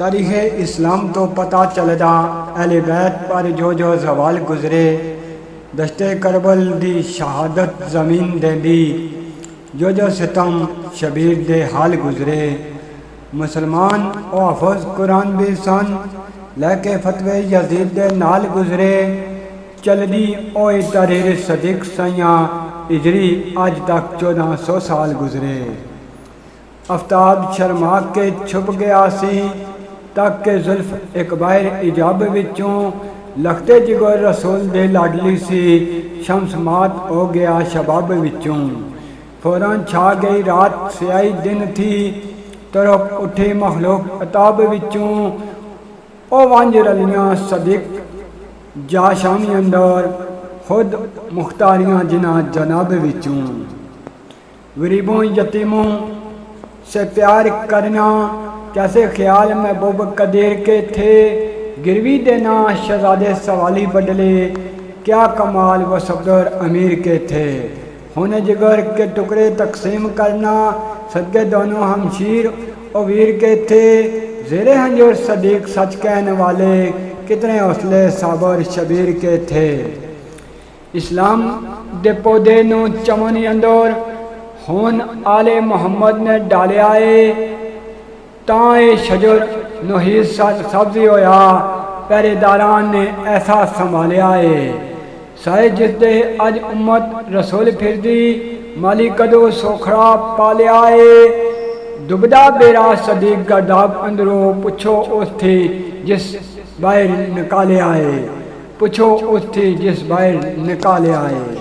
तारीख़ इस्लाम तो पता चलदा अहले बैत पर जो जवाल गुजरे, दश्ते करबल दी शहादत ज़मीन देंदी, जो सितम शबीर दे हाल गुजरे। मुसलमान ओ हफ़ज़ कुरान भी सन, लैके फतवे यजीद दे नाल गुजरे। चलदी ओ तहरीर सदीक सैयां इजरी अज तक 1400 साल गुजरे। आफ्ताब शर्मा के छुप गया सी, तक के जुल्फ एक बाहर इजाब विचों, लखते जिगर रसूल दे लाडली सी, शम्स मात हो गया शबाब विचों। फौरन छा गई रात स्याही दिन थी, तरफ उठी मखलूक अताब विचों। ओ वंज रलियां सदीक जा शामी अंदर, खुद मुख्तारियां जिना जनाब विचों। गरीबों यतीमों से प्यार करना कैसे ख्याल महबूब कदीर के थे, गिरवी देना शहजादे सवाली बदले, क्या कमाल व सफदर अमीर के थे। होने जिगर के टुकड़े तकसीम करना, सदके दोनों हमशीर और वीर के थे। ज़ेरे हंजर सदीक सच कहने वाले, कितने हौसले साबर शबीर के थे। इस्लाम दे पौधे नू चमन अंदर, होन आले मोहम्मद ने डालिया है। ताए शजर नोही सब्जी होया, पहरेदारान ने ऐसा संभालिया है। साए जिसदे अज उम्मत रसूल फिरदी, माली कदो सोखड़ा पालिया है। दुबदा बेरा सदीक गर्दाब अंदरों, पुछो उस थी जिस बाहर निकालिया है। पुछो उस थी जिस बाहर निकालिया है।